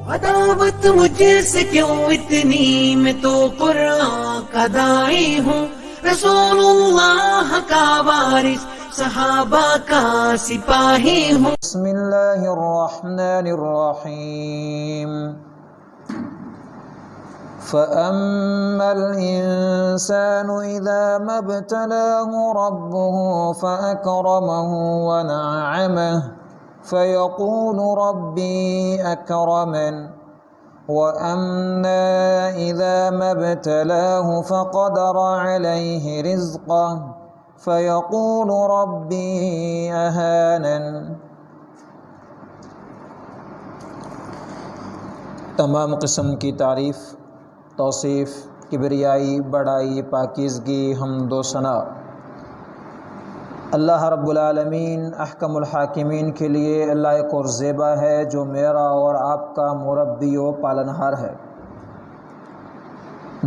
عداوت مجھ سے کیوں اتنی، میں تو قرآن کا داعی ہوں، رسول اللہ کا وارث، صحابہ کا سپاہی ہوں۔ بسم اللہ الرحمن الرحیم۔ فَأَمَّا الْإِنسَانُ إِذَا مَا ابْتَلَاهُ رَبُّهُ فَأَكْرَمَهُ وَنَعَّمَهُ فَيَقُولُ رَبِّي أَكْرَمَنِ، وَأَمَّا إِذَا مَا ابْتَلَاهُ فَقَدَرَ عَلَيْهِ رِزْقَهُ فَيَقُولُ رَبِّي أَهَانَنِ۔ تمام قسم کی تعریف، توصیف، کبریائی، بڑائی، پاکیزگی، حمد و ثنا اللہ رب العالمین احکم الحاکمین کے لیے لائق اور زیبا ہے، جو میرا اور آپ کا مربی و پالنہار ہے،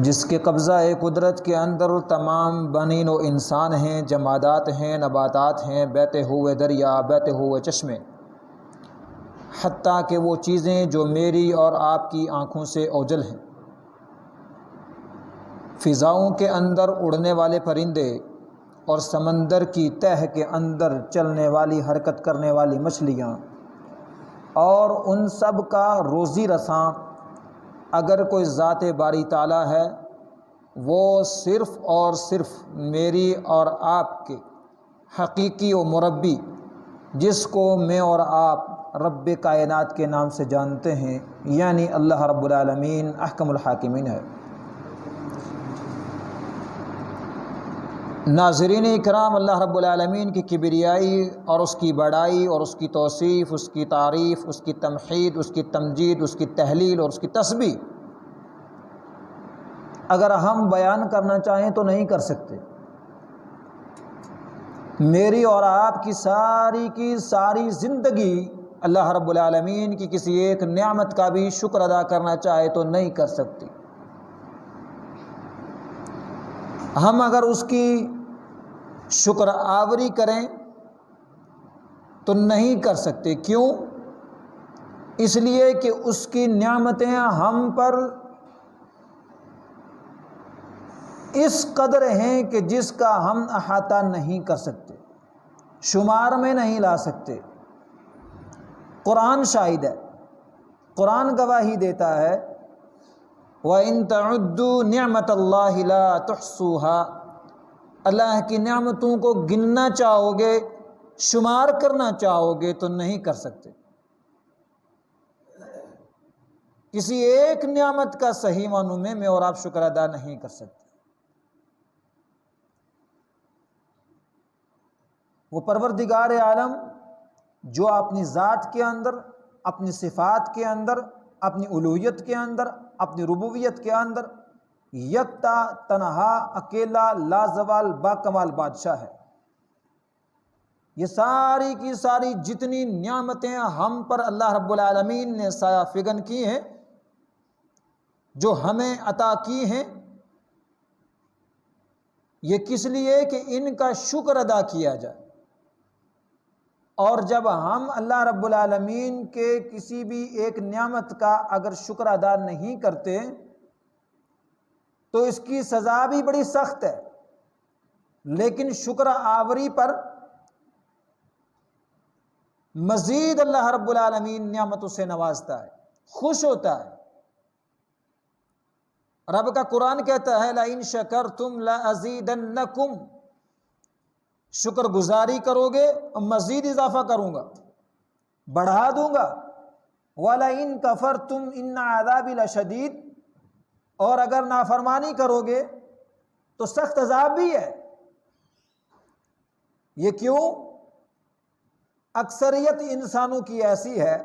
جس کے قبضہ قدرت کے اندر تمام بنین و انسان ہیں، جمادات ہیں، نباتات ہیں، بہتے ہوئے دریا، بہتے ہوئے چشمے، حتیٰ کہ وہ چیزیں جو میری اور آپ کی آنکھوں سے اوجھل ہیں، فضاؤں کے اندر اڑنے والے پرندے اور سمندر کی تہہ کے اندر چلنے والی، حرکت کرنے والی مچھلیاں، اور ان سب کا روزی رساں اگر کوئی ذات باری تعالیٰ ہے، وہ صرف اور صرف میری اور آپ کے حقیقی و مربی، جس کو میں اور آپ رب کائنات کے نام سے جانتے ہیں، یعنی اللہ رب العالمین احکم الحاکمین ہے۔ ناظرین اکرام، اللہ رب العالمین کی کبریائی اور اس کی بڑائی اور اس کی توصیف، اس کی تعریف، اس کی تمحید، اس کی تمجید، اس کی تحلیل اور اس کی تسبیح اگر ہم بیان کرنا چاہیں تو نہیں کر سکتے۔ میری اور آپ کی ساری زندگی اللہ رب العالمین کی کسی ایک نعمت کا بھی شکر ادا کرنا چاہے تو نہیں کر سکتی۔ ہم اگر اس کی شکر آوری کریں تو نہیں کر سکتے۔ کیوں؟ اس لیے کہ اس کی نعمتیں ہم پر اس قدر ہیں کہ جس کا ہم احاطہ نہیں کر سکتے، شمار میں نہیں لا سکتے۔ قرآن شاہد ہے، قرآن گواہی دیتا ہے، وَإِن تَعُدُّوا نِعْمَةَ اللَّهِ لَا تُحْصُوهَا۔ اللہ کی نعمتوں کو گننا چاہو گے، شمار کرنا چاہو گے تو نہیں کر سکتے۔ کسی ایک نعمت کا صحیح معنوں میں اور آپ شکر ادا نہیں کر سکتے۔ وہ پروردگار عالم جو اپنی ذات کے اندر، اپنی صفات کے اندر، اپنی الوہیت کے اندر، اپنی ربوبیت کے اندر یکتا، تنہا، اکیلا، لازوال، باکمال بادشاہ ہے۔ یہ ساری کی ساری جتنی نعمتیں ہم پر اللہ رب العالمین نے سایہ فگن کی ہیں، جو ہمیں عطا کی ہیں، یہ کس لیے کہ ان کا شکر ادا کیا جائے۔ اور جب ہم اللہ رب العالمین کے کسی بھی ایک نعمت کا اگر شکر ادا نہیں کرتے تو اس کی سزا بھی بڑی سخت ہے، لیکن شکر آوری پر مزید اللہ رب العالمین نعمتوں سے نوازتا ہے، خوش ہوتا ہے۔ رب کا قرآن کہتا ہے لَإِن شَكَرْتُمْ لَأَزِيدَنَّكُمْ، شکر گزاری کرو گے مزید اضافہ کروں گا، بڑھا دوں گا۔ وَلَئِن كَفَرْتُمْ إِنَّ عَذَابِي لَشَدِيدٌ، اور اگر نافرمانی کرو گے تو سخت عذاب بھی ہے۔ یہ کیوں؟ اکثریت انسانوں کی ایسی ہے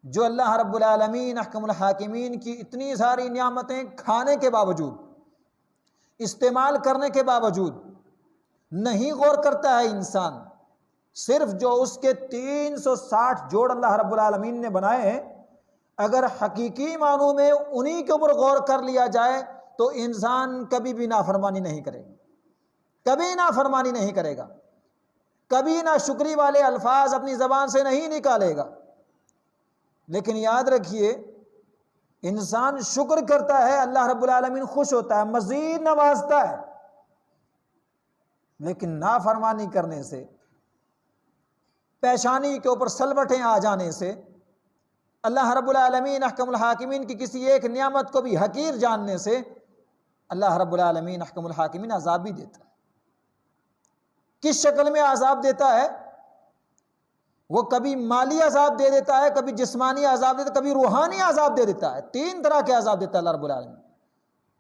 جو اللہ رب العالمین احکم الحاکمین کی اتنی ساری نعمتیں کھانے کے باوجود، استعمال کرنے کے باوجود نہیں غور کرتا ہے انسان۔ صرف جو اس کے 360 جوڑ اللہ رب العالمین نے بنائے ہیں، اگر حقیقی معنوں میں انہی کے اوپر غور کر لیا جائے تو انسان کبھی بھی نافرمانی نہیں کرے گا، کبھی نافرمانی نہیں کرے گا، کبھی نہ شکری والے الفاظ اپنی زبان سے نہیں نکالے گا۔ لیکن یاد رکھیے انسان شکر کرتا ہے، اللہ رب العالمین خوش ہوتا ہے، مزید نوازتا ہے، لیکن نافرمانی کرنے سے، پیشانی کے اوپر سلوٹیں آ جانے سے، اللہ رب العالمین احکم الحاکمین کی کسی ایک نعمت کو بھی حقیر جاننے سے اللہ رب العالمین احکم الحاکمین عذاب بھی دیتا ہے۔ کس شکل میں عذاب دیتا ہے؟ وہ کبھی مالی عذاب دے دیتا ہے، کبھی جسمانی عذاب دیتا ہے، کبھی روحانی عذاب دے دیتا ہے۔ 3 طرح کے عذاب دیتا ہے اللہ رب العالمین۔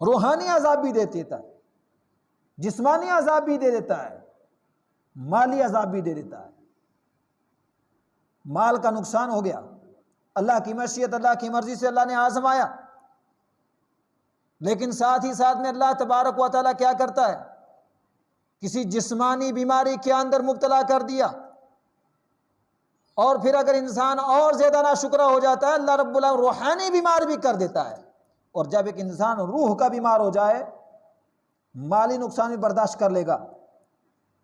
روحانی عذاب بھی دے دیتا ہے، جسمانی عذاب بھی دے دیتا ہے، مالی عذاب بھی دے دیتا ہے۔ مال کا نقصان ہو گیا، اللہ کی مشیت، اللہ کی مرضی سے اللہ نے آزمایا، لیکن ساتھ ہی ساتھ میں اللہ تبارک و تعالیٰ کیا کرتا ہے؟ کسی جسمانی بیماری کے اندر مبتلا کر دیا، اور پھر اگر انسان اور زیادہ ناشکرا ہو جاتا ہے اللہ رب العالمین روحانی بیمار بھی کر دیتا ہے۔ اور جب ایک انسان روح کا بیمار ہو جائے مالی نقصان بھی برداشت کر لے گا،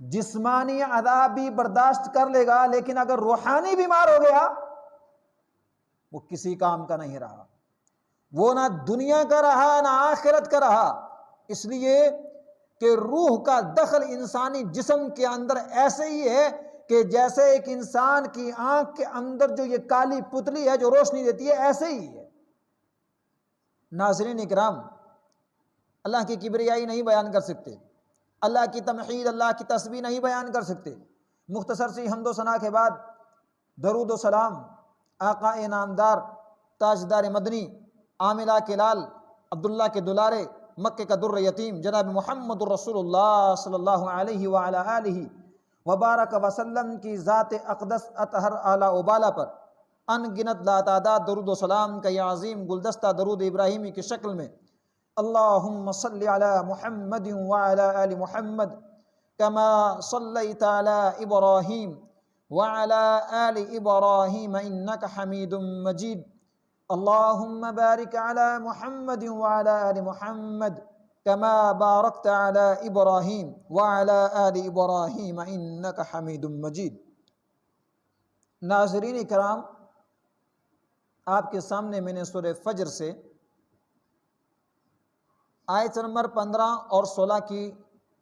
جسمانی عذاب بھی برداشت کر لے گا، لیکن اگر روحانی بیمار ہو گیا وہ کسی کام کا نہیں رہا، وہ نہ دنیا کا رہا نہ آخرت کا رہا۔ اس لیے کہ روح کا دخل انسانی جسم کے اندر ایسے ہی ہے کہ جیسے ایک انسان کی آنکھ کے اندر جو یہ کالی پتلی ہے جو روشنی دیتی ہے، ایسے ہی ہے۔ ناظرین اکرام، اللہ کی کبریائی نہیں بیان کر سکتے، اللہ کی تمحید، اللہ کی تسبیح نہیں بیان کر سکتے۔ مختصر سی حمد و ثنا کے بعد درود و سلام آقا انعامدار تاجدار مدنی عاملہ کے لال عبداللہ کے دلارے مکہ کا در یتیم جناب محمد الرسول اللہ صلی اللہ علیہ وعلی آلہ وبارک وسلم کی ذات اقدس اطہر اعلیٰ و بالا پر ان گنت لاتعداد درود و سلام کا یہ عظیم گلدستہ درود ابراہیمی کی شکل میں اللہم صلی علی محمد وعلی آل محمد کما صلیت علی ابراہیم وعلی آل ابراہیم انک حمید مجید اللہم بارک علی محمد وعلی آل محمد کما بارکت علی ابراہیم وعلی آل ابراہیم انک حمید مجید۔ ناظرین کرام، آپ کے سامنے میں نے سورہ فجر سے آیت نمبر 15 اور 16 کی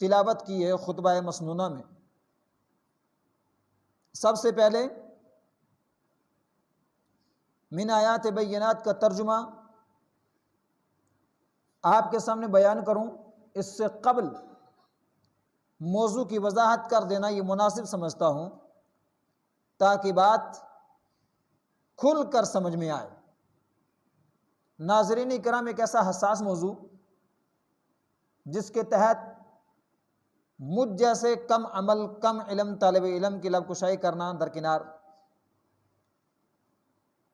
تلاوت کی ہے خطبہ مسنونہ میں۔ سب سے پہلے من آیات بینات کا ترجمہ آپ کے سامنے بیان کروں، اس سے قبل موضوع کی وضاحت کر دینا یہ مناسب سمجھتا ہوں تاکہ بات کھل کر سمجھ میں آئے۔ ناظرین کرام، ایک ایسا حساس موضوع جس کے تحت مجھ جیسے کم عمل کم علم طالب علم کی لب کشائی کرنا درکنار،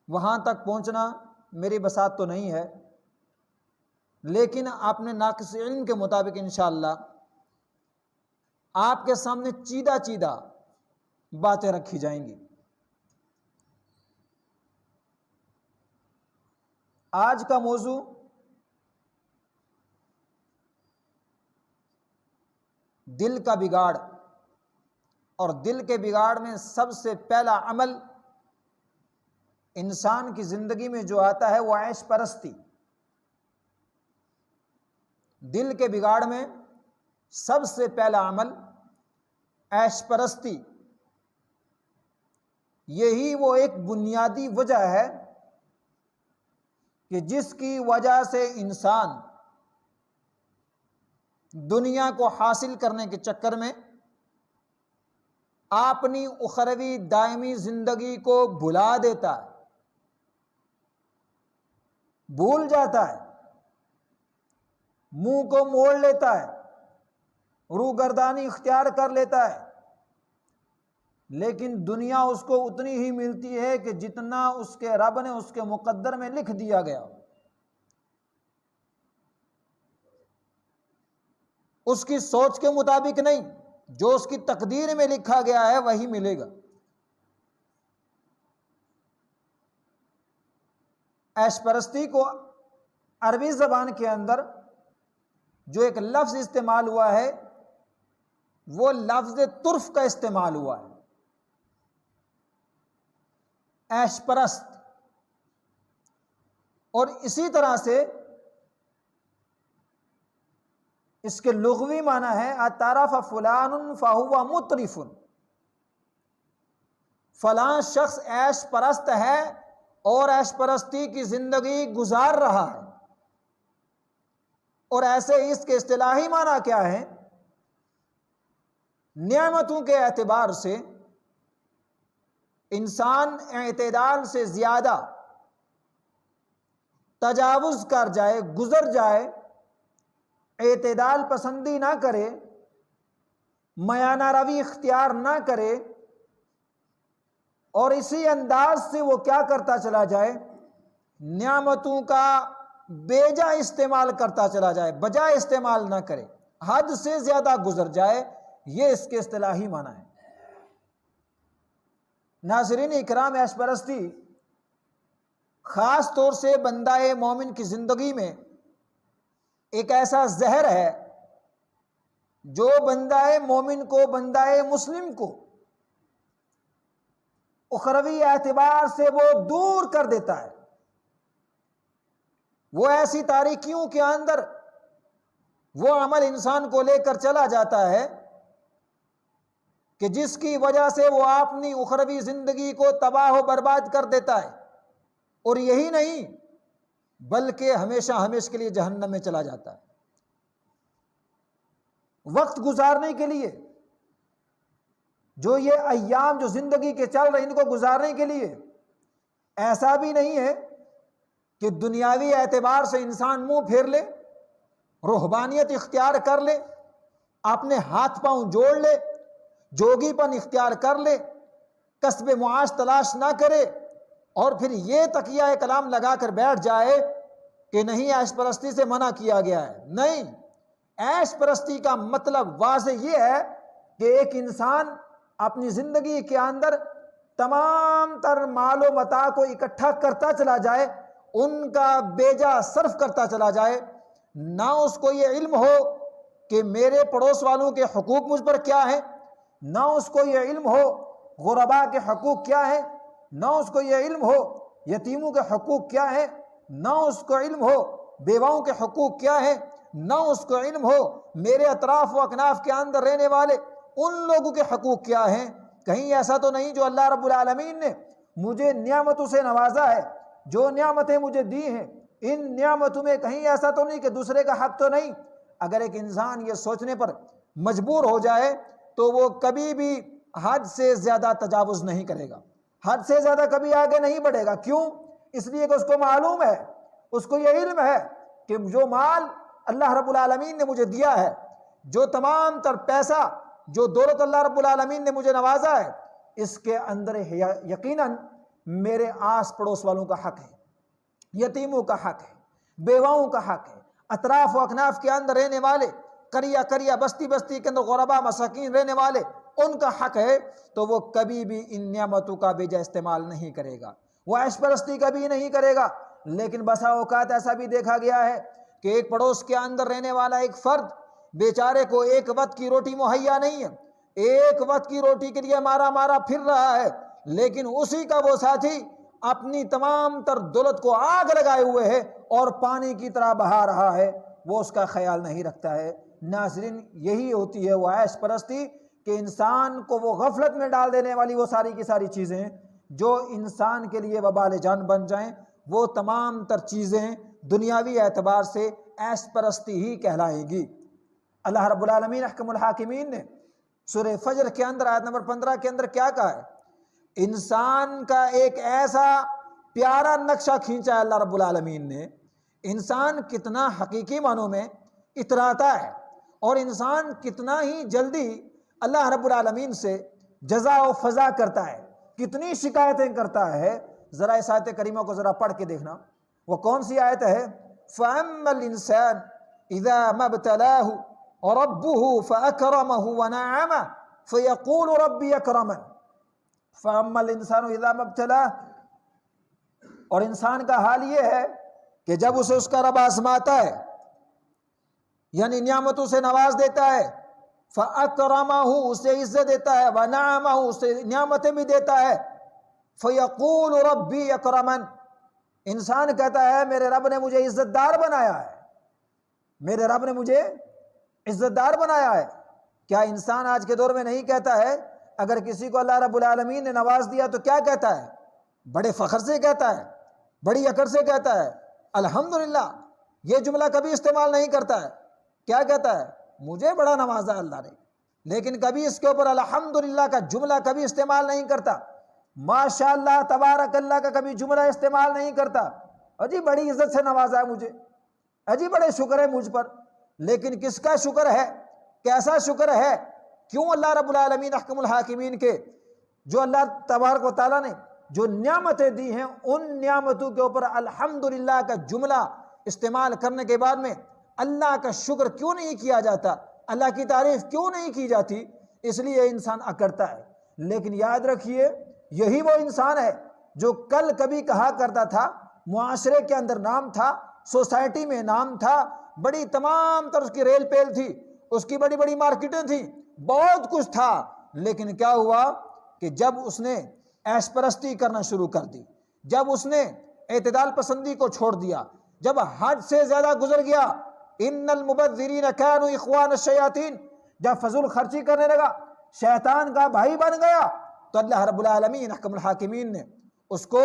وہاں تک پہنچنا میری بساط تو نہیں ہے، لیکن اپنے ناقص علم کے مطابق انشاءاللہ آپ کے سامنے چیدہ چیدہ باتیں رکھی جائیں گی۔ آج کا موضوع دل کا بگاڑ، اور دل کے بگاڑ میں سب سے پہلا عمل انسان کی زندگی میں جو آتا ہے وہ عیش پرستی۔ دل کے بگاڑ میں سب سے پہلا عمل عیش پرستی، یہی وہ ایک بنیادی وجہ ہے کہ جس کی وجہ سے انسان دنیا کو حاصل کرنے کے چکر میں اپنی اخروی دائمی زندگی کو بھلا دیتا ہے، بھول جاتا ہے، منہ کو موڑ لیتا ہے، روگردانی اختیار کر لیتا ہے، لیکن دنیا اس کو اتنی ہی ملتی ہے کہ جتنا اس کے رب نے اس کے مقدر میں لکھ دیا گیا، اس کی سوچ کے مطابق نہیں، جو اس کی تقدیر میں لکھا گیا ہے وہی ملے گا۔ عیش پرستی کو عربی زبان کے اندر جو ایک لفظ استعمال ہوا ہے وہ لفظ طرف کا استعمال ہوا ہے۔ عیش پرست اور اسی طرح سے اس کے لغوی معنی ہے اتعرف فلان فہو مترف، فلاں شخص عیش پرست ہے اور عیش پرستی کی زندگی گزار رہا ہے۔ اور ایسے اس کے اصطلاحی معنی کیا ہے؟ نعمتوں کے اعتبار سے انسان اعتدال سے زیادہ تجاوز کر جائے، گزر جائے، اعتدال پسندی نہ کرے، میانہ روی اختیار نہ کرے، اور اسی انداز سے وہ کیا کرتا چلا جائے؟ نعمتوں کا بیجا استعمال کرتا چلا جائے، بجائے استعمال نہ کرے، حد سے زیادہ گزر جائے، یہ اس کے اصطلاحی معنی ہے۔ ناظرین اکرام، عیش پرستی خاص طور سے بندہ مومن کی زندگی میں ایک ایسا زہر ہے جو بندہ مومن کو، بندہ مسلم کو اخروی اعتبار سے وہ دور کر دیتا ہے۔ وہ ایسی تاریکیوں کے اندر وہ عمل انسان کو لے کر چلا جاتا ہے کہ جس کی وجہ سے وہ اپنی اخروی زندگی کو تباہ و برباد کر دیتا ہے، اور یہی نہیں بلکہ ہمیشہ ہمیشہ کے لیے جہنم میں چلا جاتا ہے۔ وقت گزارنے کے لیے جو یہ ایام جو زندگی کے چل رہے ہیں، ان کو گزارنے کے لیے ایسا بھی نہیں ہے کہ دنیاوی اعتبار سے انسان منہ پھیر لے، روحانیت اختیار کر لے، اپنے ہاتھ پاؤں جوڑ لے، جوگی پن اختیار کر لے، کسب معاش تلاش نہ کرے، اور پھر یہ تکیہ کلام لگا کر بیٹھ جائے کہ نہیں عیش پرستی سے منع کیا گیا ہے۔ نہیں، عیش پرستی کا مطلب واضح یہ ہے کہ ایک انسان اپنی زندگی کے اندر تمام تر مال و متاع کو اکٹھا کرتا چلا جائے، ان کا بیجا صرف کرتا چلا جائے، نہ اس کو یہ علم ہو کہ میرے پڑوس والوں کے حقوق مجھ پر کیا ہیں، نہ اس کو یہ علم ہو غرباء کے حقوق کیا ہیں، نہ اس کو یہ علم ہو یتیموں کے حقوق کیا ہیں، نہ اس کو علم ہو بیواؤں کے حقوق کیا ہیں، نہ اس کو علم ہو میرے اطراف و اکناف کے اندر رہنے والے ان لوگوں کے حقوق کیا ہیں۔ کہیں ایسا تو نہیں جو اللہ رب العالمین نے مجھے نعمتوں سے نوازا ہے، جو نعمتیں مجھے دی ہیں، ان نعمتوں میں کہیں ایسا تو نہیں کہ دوسرے کا حق تو نہیں۔ اگر ایک انسان یہ سوچنے پر مجبور ہو جائے تو وہ کبھی بھی حد سے زیادہ تجاوز نہیں کرے گا، حد سے زیادہ کبھی آگے نہیں بڑھے گا۔ کیوں؟ اس لیے کہ اس کو معلوم ہے، اس کو یہ علم ہے کہ جو مال اللہ رب العالمین نے مجھے دیا ہے، جو تمام تر پیسہ، جو دولت اللہ رب العالمین نے مجھے نوازا ہے، اس کے اندر یقیناً میرے آس پڑوس والوں کا حق ہے، یتیموں کا حق ہے، بیواؤں کا حق ہے، اطراف و اکناف کے اندر رہنے والے، قریہ قریہ بستی بستی کے اندر غرباء مساکین رہنے والے، ان کا حق ہے۔ تو وہ کبھی بھی ان نعمتوں کا بیجا استعمال نہیں کرے گا، وہ عیش پرستی کبھی نہیں کرے گا۔ لیکن بسا اوقات ایسا بھی دیکھا گیا ہے کہ ایک پڑوس کے اندر رہنے والا ایک فرد بیچارے کو ایک وقت کی روٹی مہیا نہیں ہے، ایک وقت کی روٹی کے لیے مارا مارا پھر رہا ہے، لیکن اسی کا وہ ساتھی اپنی تمام تر دولت کو آگ لگائے ہوئے ہے اور پانی کی طرح بہا رہا ہے، وہ اس کا خیال نہیں رکھتا ہے۔ ناظرین، یہی ہوتی ہے وہ عیش پرستی کہ انسان کو وہ غفلت میں ڈال دینے والی وہ ساری کی ساری چیزیں جو انسان کے لیے وبال جان بن جائیں، وہ تمام تر چیزیں دنیاوی اعتبار سے عیش پرستی ہی کہلائیں گی۔ اللہ رب العالمین احکم الحاکمین نے سورہ فجر کے اندر آیت نمبر 15 کے اندر کیا کہا ہے؟ انسان کا ایک ایسا پیارا نقشہ کھینچا ہے اللہ رب العالمین نے، انسان کتنا حقیقی معنوں میں اتراتا ہے، اور انسان کتنا ہی جلدی اللہ رب العالمین سے جزا و فضا کرتا ہے، کتنی شکایتیں کرتا ہے۔ ذرا اس آیت کریمہ کو ذرا پڑھ کے دیکھنا، وہ کون سی آیت ہے؟ فَأَمَّا الْإِنسَانُ إِذَا مَا ابْتَلَاهُ رَبُّهُ فَأَكْرَمَهُ وَنَعَّمَهُ فَيَقُولُ رَبِّي أَكْرَمَنِ۔ فَأَمَّا الْإِنسَانُ إِذَا مَا ابْتَلَاهُ، اور انسان کا حال یہ ہے کہ جب اسے اس کا رب آزماتا ہے، یعنی نعمتوں سے نواز دیتا ہے، فَأَكْرَمَهُ، اسے عزت دیتا ہے، وَنَعَّمَهُ، اسے نعمتیں بھی دیتا ہے، فَيَقُولُ رَبِّي أَكْرَمَنِ، انسان کہتا ہے میرے رب نے مجھے عزت دار بنایا ہے، میرے رب نے مجھے عزت دار بنایا ہے۔ کیا انسان آج کے دور میں نہیں کہتا ہے اگر کسی کو اللہ رب العالمین نے نواز دیا تو کیا کہتا ہے؟ بڑے فخر سے کہتا ہے، بڑی اکڑ سے کہتا ہے الحمدللہ۔ یہ جملہ کبھی استعمال نہیں کرتا ہے۔ کیا کہتا ہے؟ مجھے بڑا نوازا اللہ نے، لیکن کبھی اس کے اوپر الحمدللہ کا جملہ کبھی استعمال نہیں کرتا، ماشاءاللہ تبارک اللہ کا کبھی جملہ استعمال نہیں کرتا۔ اجی بڑی عزت سے نوازا ہے مجھے، اجی بڑے شکر ہے مجھ پر۔ لیکن کس کا شکر ہے؟ کیسا شکر ہے؟ کیوں اللہ رب العالمین احکم الحاکمین کے جو اللہ تبارک و تعالیٰ نے جو نعمتیں دی ہیں ان نعمتوں کے اوپر الحمدللہ کا جملہ استعمال کرنے کے بعد میں اللہ کا شکر کیوں نہیں کیا جاتا؟ اللہ کی تعریف کیوں نہیں کی جاتی؟ اس لیے انسان اکڑتا ہے۔ لیکن یاد رکھیے یہی وہ انسان ہے جو کل کبھی کہا کرتا تھا، معاشرے کے اندر نام تھا، سوسائٹی میں نام تھا، بڑی تمام طرح اس کی ریل پیل تھی، اس کی بڑی بڑی مارکیٹیں تھیں، بہت کچھ تھا، لیکن کیا ہوا کہ جب اس نے عیش پرستی کرنا شروع کر دی، جب اس نے اعتدال پسندی کو چھوڑ دیا، جب حد سے زیادہ گزر گیا، ان المبذرین کانوا اخوان الشیاطین، جب فضول خرچی کرنے لگا، شیطان کا بھائی بن گیا، تو اللہ رب العالمین احکم الحاکمین نے اس کو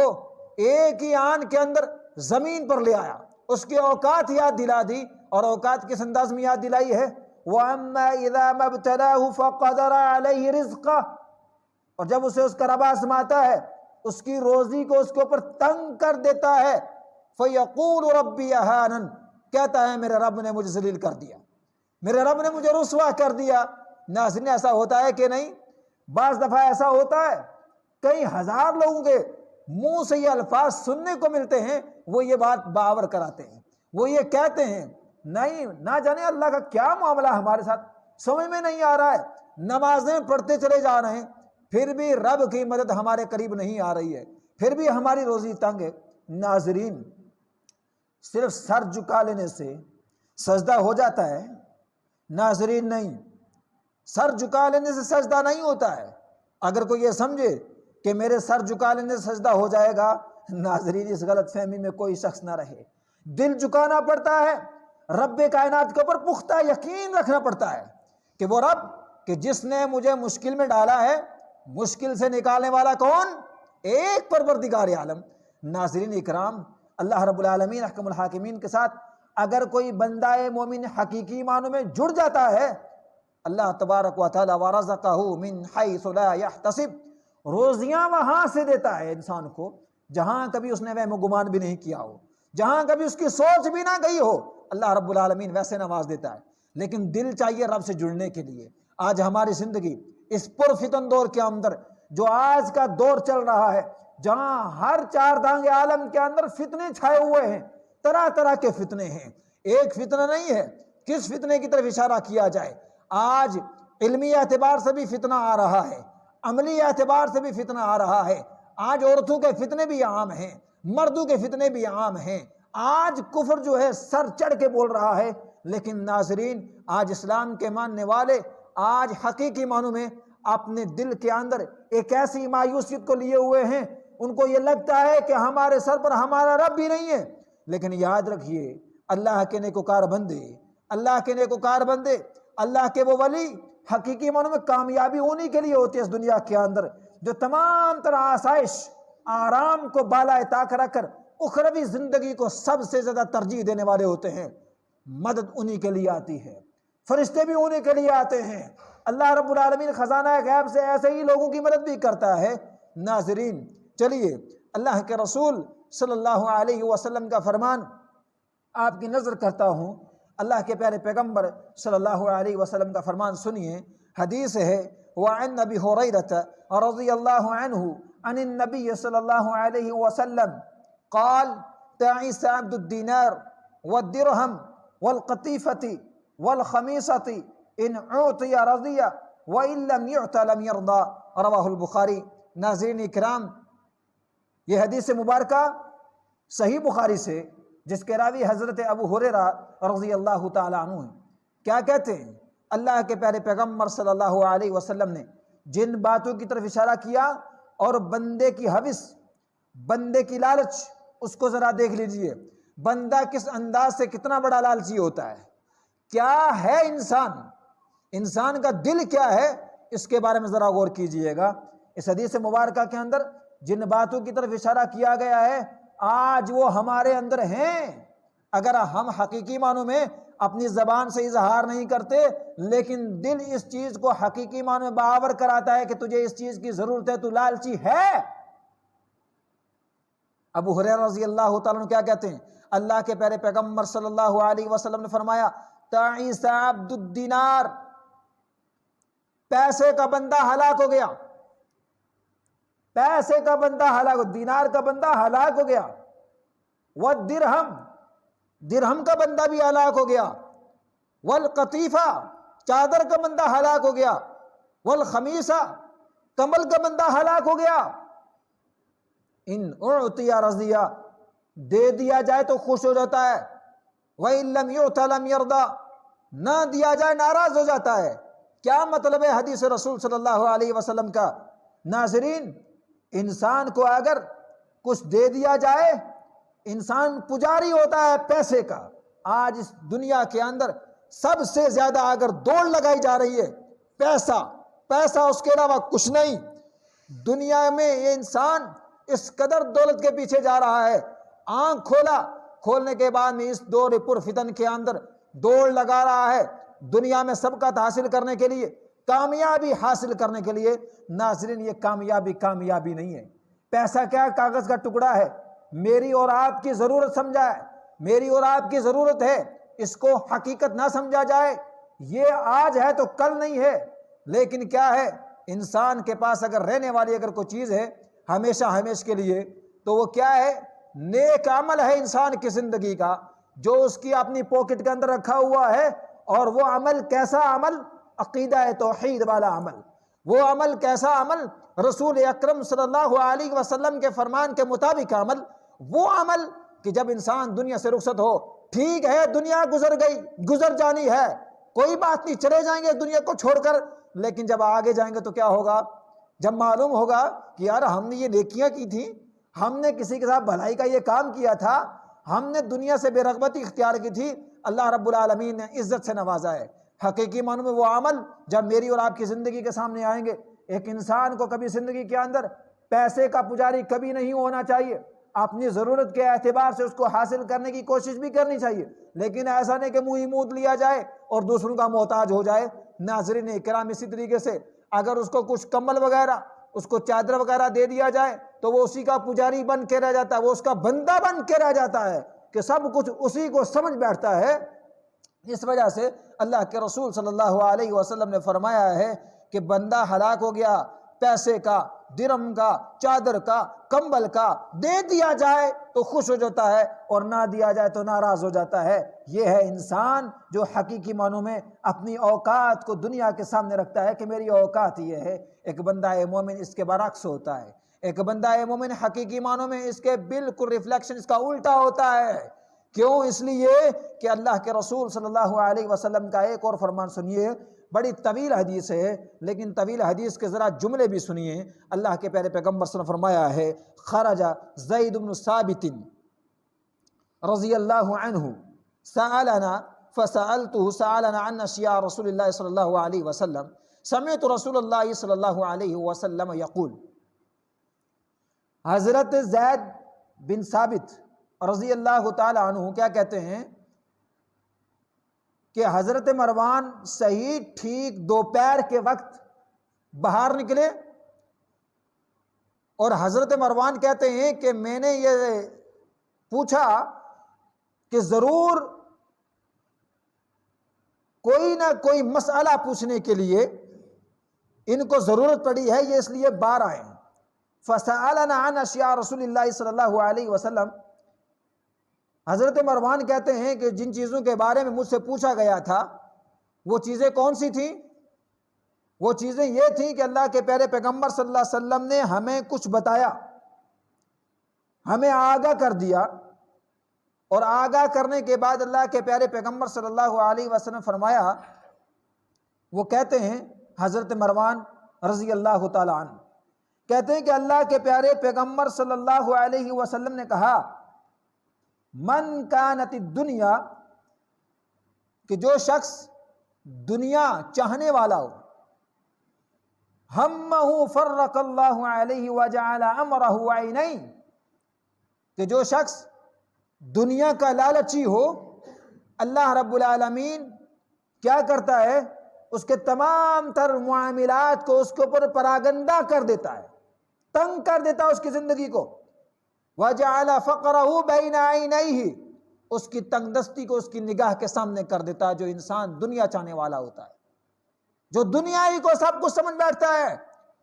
ایک ہی آن کے اندر زمین پر لے آیا، اس کی اوقات یاد دلا دی، اور اوقات کس انداز میں یاد دلائی ہے؟ وَأَمَّا إِذَا مَا ابْتَلَاهُ فَقَدَرَ عَلَيْهِ رِزْقَهُ، اور جب اسے اس کا رب آزماتا ہے، اس کی روزی کو اس کے اوپر تنگ کر دیتا ہے، فَيَقُولُ رَبِّي أَهَانَنِ، کہتا ہے میرے رب نے مجھے ذلیل کر دیا، میرے رب نے مجھے رسوا کر دیا۔ ناظرین ایسا ہوتا ہے کہ نہیں؟ بعض دفعہ ایسا ہوتا ہے کئی ہزار لوگوں کے منہ سے یہ الفاظ سننے کو ملتے ہیں، وہ یہ بات باور کراتے ہیں، وہ یہ کہتے ہیں نہیں نہ جانے اللہ کا کیا معاملہ ہمارے ساتھ سمجھ میں نہیں آ رہا ہے، نمازیں پڑھتے چلے جا رہے ہیں پھر بھی رب کی مدد ہمارے قریب نہیں آ رہی ہے، پھر بھی ہماری روزی تنگ ہے۔ ناظرین صرف سر جھکا لینے سے سجدہ ہو جاتا ہے؟ ناظرین نہیں، سر جھکا لینے سے سجدہ نہیں ہوتا ہے۔ اگر کوئی یہ سمجھے کہ میرے سر جھکا لینے سے سجدہ ہو جائے گا، ناظرین اس غلط فہمی میں کوئی شخص نہ رہے۔ دل جھکانا پڑتا ہے، رب کائنات کے اوپر پختہ یقین رکھنا پڑتا ہے کہ وہ رب کہ جس نے مجھے مشکل میں ڈالا ہے، مشکل سے نکالنے والا کون؟ ایک پروردگار عالم۔ ناظرین اکرام، اللہ رب العالمین احکم الحاکمین کے ساتھ اگر کوئی بندہ مومن حقیقی معنوں میں جڑ جاتا ہے، اللہ تبارک و تعالی وَرَزَقَهُ مِنْ حَيْثُ لَا يَحْتَسِبْ، روزیاں وہاں سے دیتا ہے انسان کو جہاں کبھی اس نے وہم و گمان بھی نہیں کیا ہو، جہاں کبھی اس کی سوچ بھی نہ گئی ہو، اللہ رب العالمین ویسے نواز دیتا ہے۔ لیکن دل چاہیے رب سے جڑنے کے لیے۔ آج ہماری زندگی اس پرفتن دور کے اندر جو آج کا دور چل رہا ہے، جہاں ہر چار دانگ عالم کے اندر فتنے چھائے ہوئے ہیں، طرح طرح کے فتنے ہیں، ایک فتنہ نہیں ہے۔ کس فتنے کی طرف اشارہ کیا جائے؟ آج علمی اعتبار سے بھی فتنہ آ رہا ہے، عملی اعتبار سے بھی فتنہ آ رہا ہے۔ آج عورتوں کے فتنے بھی عام ہیں، مردوں کے فتنے بھی عام ہیں۔ آج کفر جو ہے سر چڑھ کے بول رہا ہے۔ لیکن ناظرین آج اسلام کے ماننے والے آج حقیقی معنوں میں اپنے دل کے اندر ایک ایسی مایوسیت کو لیے ہوئے ہیں، ان کو یہ لگتا ہے کہ ہمارے سر پر ہمارا رب بھی نہیں ہے۔ لیکن یاد رکھیے اللہ کے نیکوکار بندے، اللہ کے نیکوکار بندے، اللہ کے وہ ولی حقیقی معنوں میں کامیابی انہی کے لیے ہوتی ہے اس دنیا کے اندر جو تمام طرح آسائش آرام کو بالائے طاق رکھ کر اخروی زندگی کو سب سے زیادہ ترجیح دینے والے ہوتے ہیں۔ مدد انہی کے لیے آتی ہے، فرشتے بھی انہی کے لیے آتے ہیں۔ اللہ رب العالمین خزانہ غیب سے ایسے ہی لوگوں کی مدد بھی کرتا ہے۔ ناظرین چلیے اللہ کے رسول صلی اللہ علیہ وسلم کا فرمان آپ کی نظر کرتا ہوں، اللہ کے پیارے پیغمبر صلی اللہ علیہ وسلم کا فرمان سنیے۔ حدیث ہے وعن ابی ہریرہ رضی اللہ عنہ عن النبی صلی اللہ علیہ وسلم قال تعیس عبد الدینار والدرہم والقطیفة والخمیصة ان اعطی رضی وان لم یعط لم یرضى، رواہ البخاری۔ ناظرین اکرام یہ حدیث مبارکہ صحیح بخاری سے جس کے راوی حضرت ابو ہریرہ رضی اللہ تعالیٰ عنہ ہیں، کیا کہتے ہیں؟ اللہ کے پیارے پیغمبر صلی اللہ علیہ وسلم نے جن باتوں کی طرف اشارہ کیا اور بندے کی حوث، بندے کی لالچ اس کو ذرا دیکھ لیجئے، بندہ کس انداز سے کتنا بڑا لالچی ہوتا ہے، کیا ہے انسان کا دل کیا ہے، اس کے بارے میں ذرا غور کیجئے گا۔ اس حدیث مبارکہ کے اندر جن باتوں کی طرف اشارہ کیا گیا ہے آج وہ ہمارے اندر ہیں، اگر ہم حقیقی معنوں میں اپنی زبان سے اظہار نہیں کرتے لیکن دل اس چیز کو حقیقی معنوں میں باور کراتا ہے کہ تجھے اس چیز کی ضرورت ہے، تو لالچی ہے۔ ابو ہریرہ رضی اللہ تعالیٰ عنہ کیا کہتے ہیں؟ اللہ کے پیارے پیغمبر صلی اللہ علیہ وسلم نے فرمایا تعیس عبد الدینار، پیسے کا بندہ ہلاک ہو گیا، پیسے کا بندہ ہلاک، دینار کا بندہ ہلاک ہو گیا، والدرہم، درہم کا بندہ بھی ہلاک ہو گیا، والقطیفہ، چادر کا بندہ ہلاک ہو گیا، والخمیسہ، کمبل کا بندہ ہلاک ہو گیا۔ ان اعطی رضیہ، دے دیا جائے تو خوش ہو جاتا ہے، وَإِن لَمْ يُعْتَ لَمْ يَرْضَى، نہ دیا جائے ناراض ہو جاتا ہے۔ کیا مطلب ہے حدیث رسول صلی اللہ علیہ وسلم کا؟ ناظرین، انسان کو اگر کچھ دے دیا جائے انسان پجاری ہوتا ہے پیسے کا۔ آج اس دنیا کے اندر سب سے زیادہ اگر دوڑ لگائی جا رہی ہے پیسہ، پیسہ، اس کے علاوہ کچھ نہیں۔ دنیا میں یہ انسان اس قدر دولت کے پیچھے جا رہا ہے، آنکھ کھولنے کے بعد میں اس دور پر فتن کے اندر دوڑ لگا رہا ہے دنیا میں سبقت حاصل کرنے کے لیے، کامیابی حاصل کرنے کے لیے۔ ناظرین، یہ کامیابی نہیں ہے۔ پیسہ کیا کاغذ کا ٹکڑا ہے، میری اور آپ کی ضرورت سمجھا ہے، میری اور آپ کی ضرورت ہے، اس کو حقیقت نہ سمجھا جائے۔ یہ آج ہے تو کل نہیں ہے، لیکن کیا ہے، انسان کے پاس اگر رہنے والی اگر کوئی چیز ہے ہمیشہ کے لیے تو وہ کیا ہے؟ نیک عمل ہے انسان کی زندگی کا، جو اس کی اپنی پاکٹ کے اندر رکھا ہوا ہے۔ اور وہ عمل کیسا عمل؟ عقیدہ توحید والا عمل۔ وہ عمل کیسا عمل؟ رسول اکرم صلی اللہ علیہ وسلم کے فرمان کے مطابق عمل۔ وہ عمل کہ جب انسان دنیا سے رخصت ہو، ٹھیک ہے دنیا گزر گئی، گزر جانی ہے، کوئی بات نہیں، چلے جائیں گے دنیا کو چھوڑ کر، لیکن جب آگے جائیں گے تو کیا ہوگا؟ جب معلوم ہوگا کہ یار ہم نے یہ نیکیاں کی تھیں، ہم نے کسی کے ساتھ بھلائی کا یہ کام کیا تھا، ہم نے دنیا سے بے رغبتی اختیار کی تھی، اللہ رب العالمین نے عزت سے نوازا ہے۔ حقیقی معنوں میں وہ عمل جب میری اور آپ کی زندگی کے سامنے آئیں گے۔ ایک انسان کو کبھی زندگی کے اندر پیسے کا پجاری کبھی نہیں ہونا چاہیے، اپنی ضرورت کے اعتبار سے اس کو حاصل کرنے کی کوشش بھی کرنی چاہیے، لیکن ایسا نہیں کہ منہ مود لیا جائے اور دوسروں کا محتاج ہو جائے۔ ناظرین اکرام، اسی طریقے سے اگر اس کو کچھ کمبل وغیرہ، اس کو چادر وغیرہ دے دیا جائے تو وہ اسی کا پجاری بن کے رہ جاتا ہے، وہ اس کا بندہ بن کے رہ جاتا ہے کہ سب کچھ اسی کو سمجھ بیٹھتا ہے۔ اس وجہ سے اللہ کے رسول صلی اللہ علیہ وسلم نے فرمایا ہے کہ بندہ ہلاک ہو گیا، پیسے کا، درہم کا، چادر کا، کمبل کا دے دیا جائے تو خوش ہو جاتا ہے اور نہ دیا جائے تو ناراض ہو جاتا ہے۔ یہ ہے انسان جو حقیقی معنوں میں اپنی اوقات کو دنیا کے سامنے رکھتا ہے کہ میری اوقات یہ ہے۔ ایک بندہ مومن اس کے برعکس ہوتا ہے، ایک بندہ مومن حقیقی معنوں میں اس کے بالکل ریفلیکشن اس کا الٹا ہوتا ہے۔ کیوں؟ اس لیے کہ اللہ کے رسول صلی اللہ علیہ وسلم کا ایک اور فرمان سنیے، بڑی طویل حدیث ہے لیکن طویل حدیث کے ذرا جملے بھی سنیے۔ اللہ کے پیارے پیغمبر صلی اللہ علیہ وسلم نے فرمایا ہے خرج زید بن ثابت رضی اللہ عنہ سألنا فسألته سألنا عن اشیاء رسول اللہ صلی اللہ علیہ وسلم سمعت رسول اللہ صلی اللہ علیہ وسلم یقول۔ حضرت زید بن ثابت رضی اللہ تعالی عنہ کیا کہتے ہیں کہ حضرت مروان صحیح ٹھیک دوپہر کے وقت باہر نکلے اور حضرت مروان کہتے ہیں کہ میں نے یہ پوچھا کہ ضرور کوئی نہ کوئی مسئلہ پوچھنے کے لیے ان کو ضرورت پڑی ہے، یہ اس لیے باہر آئے ہیں۔ فسألنا عن اشیاء رسول اللہ صلی اللہ علیہ وسلم، حضرت مروان کہتے ہیں کہ جن چیزوں کے بارے میں مجھ سے پوچھا گیا تھا وہ چیزیں کون سی تھیں؟ وہ چیزیں یہ تھیں کہ اللہ کے پیارے پیغمبر صلی اللہ علیہ وسلم نے ہمیں کچھ بتایا، ہمیں آگاہ کر دیا، اور آگاہ کرنے کے بعد اللہ کے پیارے پیغمبر صلی اللہ علیہ وسلم فرمایا، وہ کہتے ہیں حضرت مروان رضی اللہ تعالیٰ عنہ کہتے ہیں کہ اللہ کے پیارے پیغمبر صلی اللہ علیہ وسلم نے کہا من کانت الدنیا، کہ جو شخص دنیا چاہنے والا ہو، ہمہ فرق اللہ علیہ وجعل امرہ عینین، کہ جو شخص دنیا کا لالچی ہو، اللہ رب العالمین کیا کرتا ہے، اس کے تمام تر معاملات کو اس کے اوپر پراگندہ کر دیتا ہے، تنگ کر دیتا ہے اس کی زندگی کو۔ وجعل فقرہ بین عینیہ، اس کی تنگ دستی کو اس کی نگاہ کے سامنے کر دیتا ہے۔ جو انسان دنیا چاہنے والا ہوتا ہے، جو دنیا ہی کو سب کچھ سمجھ بیٹھتا ہے،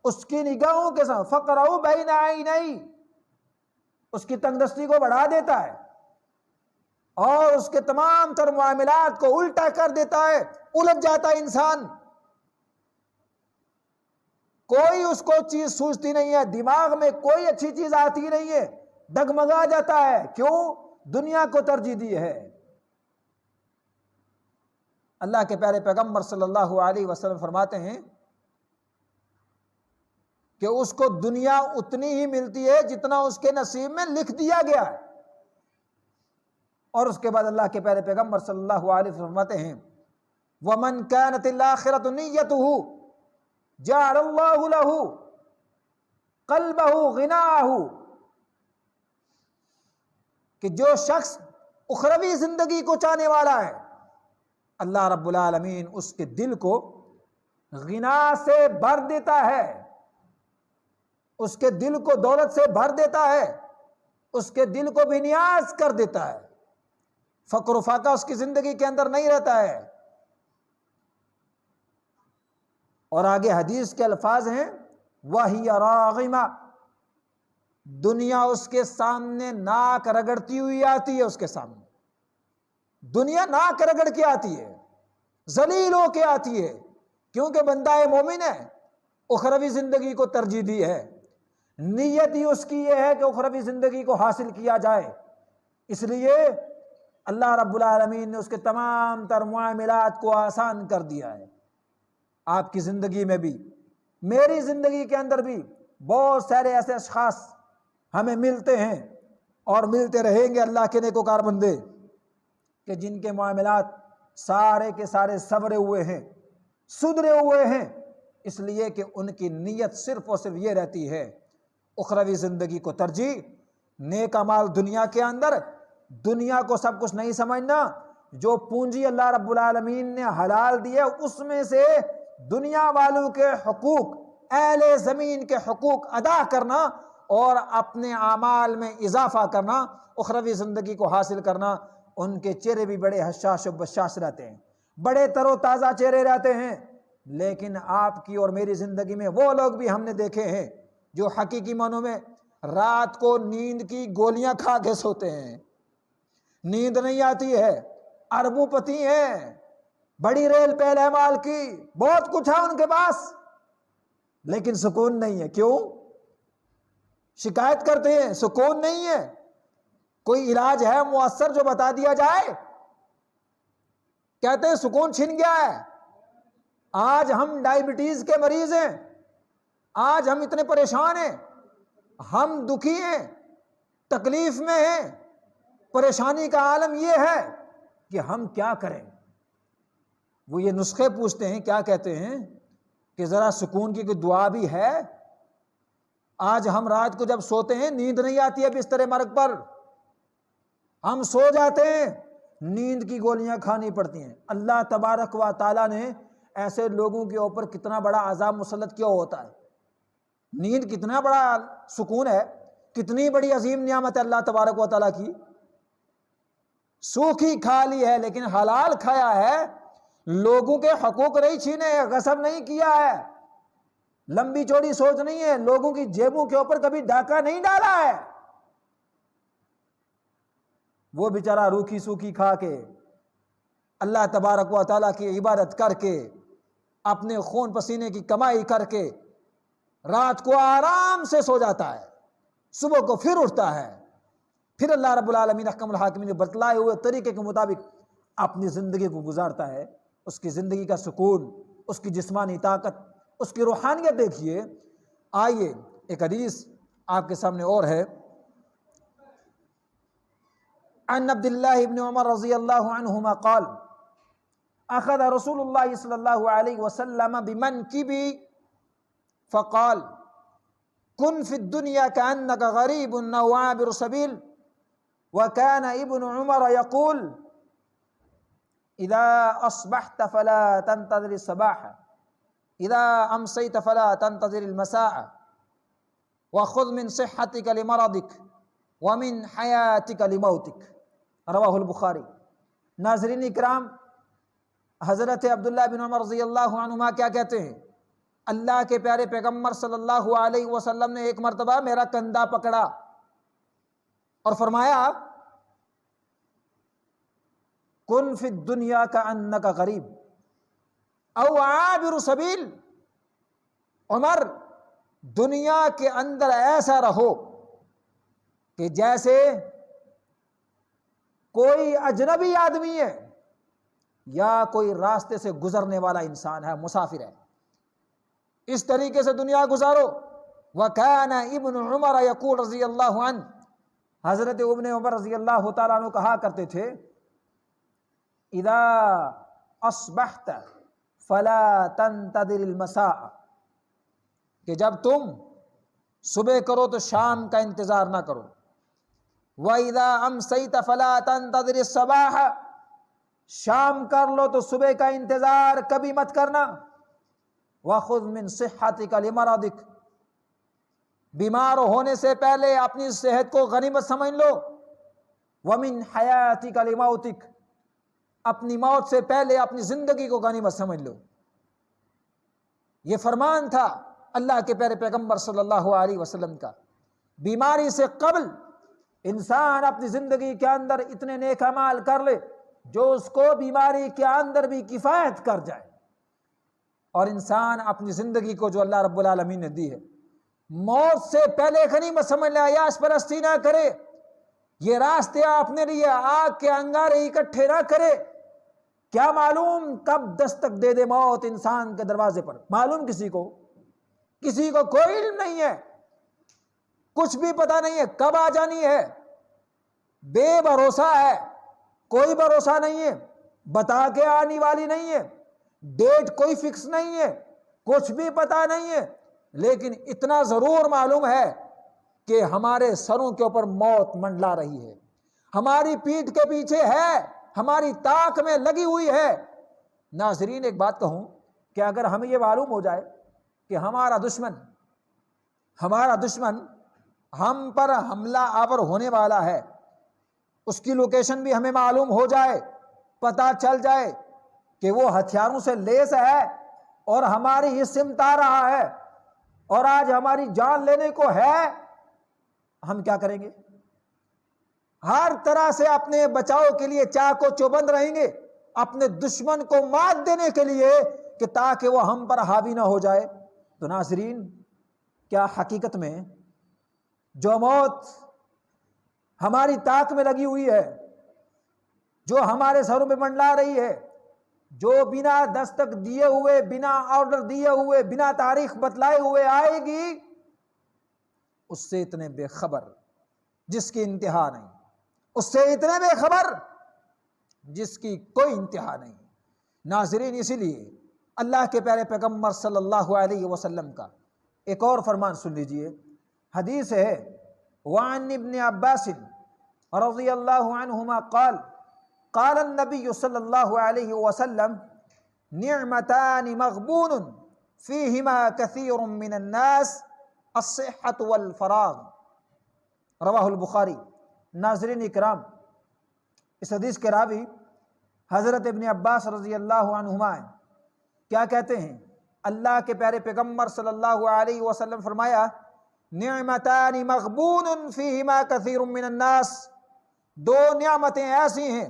اس کی نگاہوں کے ساتھ فقرہ بین عینیہ، اس کی تنگ دستی کو بڑھا دیتا ہے اور اس کے تمام تر معاملات کو الٹا کر دیتا ہے، الجھ جاتا ہے انسان۔ کوئی اس کو چیز سوچتی نہیں ہے، دماغ میں کوئی اچھی چیز آتی نہیں ہے، ڈگمگا جاتا ہے۔ کیوں؟ دنیا کو ترجیح دی ہے۔ اللہ کے پیارے پیغمبر صلی اللہ علیہ وسلم فرماتے ہیں کہ اس کو دنیا اتنی ہی ملتی ہے جتنا اس کے نصیب میں لکھ دیا گیا ہے۔ اور اس کے بعد اللہ کے پیارے پیغمبر صلی اللہ علیہ وسلم فرماتے ہیں وَمَنْ كَانَتِ الْآخِرَةُ نِيَّتُهُ جَعَلَ اللَّهُ لَهُ قَلْبَهُ غِنَاءَهُ، کہ جو شخص اخروی زندگی کو چاہنے والا ہے، اللہ رب العالمین اس کے دل کو غنا سے بھر دیتا ہے، اس کے دل کو دولت سے بھر دیتا ہے، اس کے دل کو بے نیاز کر دیتا ہے، فقر و فاقہ اس کی زندگی کے اندر نہیں رہتا ہے۔ اور آگے حدیث کے الفاظ ہیں وَهِيَ رَاغِمَةٌ، دنیا اس کے سامنے ناک رگڑتی ہوئی آتی ہے، اس کے سامنے دنیا ناک رگڑ کے آتی ہے، ذلیل ہو کے آتی ہے، کیونکہ بندہ مومن ہے، اخروی زندگی کو ترجیح دی ہے، نیت ہی اس کی یہ ہے کہ اخروی زندگی کو حاصل کیا جائے۔ اس لیے اللہ رب العالمین نے اس کے تمام تر معاملات کو آسان کر دیا ہے۔ آپ کی زندگی میں بھی، میری زندگی کے اندر بھی بہت سارے ایسے اشخاص ہمیں ملتے ہیں اور ملتے رہیں گے، اللہ کے نیکوکار بندے، کہ جن کے معاملات سارے کے سارے سبرے ہوئے ہیں، سدھرے ہوئے ہیں، اس لیے کہ ان کی نیت صرف اور صرف یہ رہتی ہے اخروی زندگی کو ترجیح، نیک اعمال دنیا کے اندر، دنیا کو سب کچھ نہیں سمجھنا، جو پونجی اللہ رب العالمین نے حلال دی ہے اس میں سے دنیا والوں کے حقوق، اہل زمین کے حقوق ادا کرنا اور اپنے اعمال میں اضافہ کرنا، اخروی زندگی کو حاصل کرنا۔ ان کے چہرے بھی بڑے حشاش و بشاش رہتے ہیں، بڑے تر و تازہ چہرے رہتے ہیں، لیکن آپ کی اور میری زندگی میں وہ لوگ بھی ہم نے دیکھے ہیں جو حقیقی معنوں میں رات کو نیند کی گولیاں کھا کے سوتے ہیں، نیند نہیں آتی ہے، اربوں پتی ہیں، بڑی ریل پیل ہے مال کی، بہت کچھ ہے ان کے پاس، لیکن سکون نہیں ہے۔ کیوں؟ شکایت کرتے ہیں سکون نہیں ہے۔ کوئی علاج ہے مؤثر جو بتا دیا جائے؟ کہتے ہیں سکون چھن گیا ہے۔ آج ہم ڈائبٹیز کے مریض ہیں، آج ہم اتنے پریشان ہیں، ہم دکھی ہیں، تکلیف میں ہیں، پریشانی کا عالم یہ ہے کہ ہم کیا کریں۔ وہ یہ نسخے پوچھتے ہیں، کیا کہتے ہیں کہ ذرا سکون کی کوئی دعا بھی ہے۔ آج ہم رات کو جب سوتے ہیں نیند نہیں آتی ہے بستر مرگ پر، ہم سو جاتے ہیں، نیند کی گولیاں کھانی پڑتی ہیں۔ اللہ تبارک و تعالیٰ نے ایسے لوگوں کے اوپر کتنا بڑا عذاب مسلط کیا ہوتا ہے۔ نیند کتنا بڑا سکون ہے، کتنی بڑی عظیم نعمت ہے اللہ تبارک و تعالیٰ کی۔ سوکھی کھا لی ہے لیکن حلال کھایا ہے، لوگوں کے حقوق نہیں چھینے، غصب نہیں کیا ہے، لمبی چوڑی سوچ نہیں ہے، لوگوں کی جیبوں کے اوپر کبھی ڈاکہ نہیں ڈالا ہے۔ وہ بیچارہ روکھی سوکھی کھا کے، اللہ تبارک و تعالیٰ کی عبادت کر کے، اپنے خون پسینے کی کمائی کر کے رات کو آرام سے سو جاتا ہے، صبح کو پھر اٹھتا ہے، پھر اللہ رب العالمین احکم الحاکمین نے بتلائے ہوئے طریقے کے مطابق اپنی زندگی کو گزارتا ہے۔ اس کی زندگی کا سکون، اس کی جسمانی طاقت، اس کی روحانیت دیکھیے۔ آئیے ایک حدیث آپ کے سامنے اور ہے، عن عبد الله بن عمر رضي الله عنهما قال أخذ رسول الله صلى الله عليه وسلم بمنكبي فقال كن في الدنيا كأنك غريب أو عابر سبيل. وكان ابن عمر يقول إذا أصبحت فلا تنتظر الصباح إذا أمسيت فلا تنتظر المساء وخذ من صحتك لمرضك ومن حياتك لموتك. رواہ البخاری. ناظرین اکرام، حضرت عبداللہ بن عمر رضی اللہ عنہما کیا کہتے ہیں؟ اللہ کے پیارے پیغمبر صلی اللہ علیہ وسلم نے ایک مرتبہ میرا کندھا پکڑا اور فرمایا کن فی الدنیا کأنک غریب او عابر سبیل. عمر، دنیا کے اندر ایسا رہو کہ جیسے کوئی اجنبی آدمی ہے یا کوئی راستے سے گزرنے والا انسان ہے، مسافر ہے. اس طریقے سے دنیا گزارو. وَكَانَ ابن عمر یقول رضی اللہ عنہ، حضرت ابن عمر رضی اللہ تعالیٰ عنہ کہا کرتے تھے اذا اصبحت فلا تنتظر المساء، کہ جب تم صبح کرو تو شام کا انتظار نہ کرو. وَإِذَا أَمْسَيْتَ فَلَا تَنْتَظِرِ الصَّبَاحَ، شام کر لو تو صبح کا انتظار کبھی مت کرنا. وَخُذْ مِنْ صِحَّتِكَ لِمَرَضِكَ، بیمار ہونے سے پہلے اپنی صحت کو غنیمت سمجھ لو. وَمِنْ حَيَاتِكَ لِمَوْتِكَ، اپنی موت سے پہلے اپنی زندگی کو غنیمت سمجھ لو. یہ فرمان تھا اللہ کے پیارے پیغمبر صلی اللہ علیہ وسلم کا. بیماری سے قبل انسان اپنی زندگی کے اندر اتنے نیک اعمال کر لے جو اس کو بیماری کے اندر بھی کفایت کر جائے. اور انسان اپنی زندگی کو جو اللہ رب العالمین نے دی ہے موت سے پہلے غنیمت سمجھ لے، عیاش پرستی نہ کرے. یہ راستے اپنے لیے آگ کے انگارے اکٹھے نہ کرے. کیا معلوم کب دستک دے دے موت انسان کے دروازے پر، معلوم کسی کو کوئی علم نہیں ہے، کچھ بھی پتہ نہیں ہے کب آ جانی ہے. بے بھروسہ ہے، کوئی بھروسہ نہیں ہے، بتا کے آنے والی نہیں ہے، ڈیٹ کوئی فکس نہیں ہے، کچھ بھی پتہ نہیں ہے. لیکن اتنا ضرور معلوم ہے کہ ہمارے سروں کے اوپر موت منڈلا رہی ہے، ہماری پیٹھ کے پیچھے ہے، ہماری طاق میں لگی ہوئی ہے. ناظرین، ایک بات کہوں کہ اگر ہمیں یہ معلوم ہو جائے کہ ہمارا دشمن ہم پر حملہ آور ہونے والا ہے، اس کی لوکیشن بھی ہمیں معلوم ہو جائے، پتہ چل جائے کہ وہ ہتھیاروں سے لیس ہے اور ہماری ہی سمت آ رہا ہے اور آج ہماری جان لینے کو ہے، ہم کیا کریں گے؟ ہر طرح سے اپنے بچاؤ کے لیے چاق و چوبند رہیں گے، اپنے دشمن کو مات دینے کے لیے، کہ تاکہ وہ ہم پر حاوی نہ ہو جائے. تو ناظرین، کیا حقیقت میں جو موت ہماری طاق میں لگی ہوئی ہے، جو ہمارے سروں پہ منڈلا رہی ہے، جو بنا دستک دیے ہوئے، بنا آرڈر دیے ہوئے، بنا تاریخ بتلائے ہوئے آئے گی، اس سے اتنے بے خبر جس کی انتہا نہیں، اس سے اتنے بے خبر جس کی کوئی انتہا نہیں. ناظرین، اسی لیے اللہ کے پیارے پیغمبر صلی اللہ علیہ وسلم کا ایک اور فرمان سن لیجئے. حدیث ہے وعن ابن عباس رضی اللہ عنہما قال قال النبی صلی اللہ علیہ وسلم نعمتان مغبون فیہما کثیر من الناس الصحة والفراغ. رواہ البخاری. ناظرین اکرام، اس حدیث کے راوی حضرت ابن عباس رضی اللہ عنہما ہیں. کیا کہتے ہیں؟ اللہ کے پیارے پیغمبر صلی اللہ علیہ وسلم فرمایا نعمتان مغبون فیہما کثیر من الناس، دو نعمتیں ایسی ہیں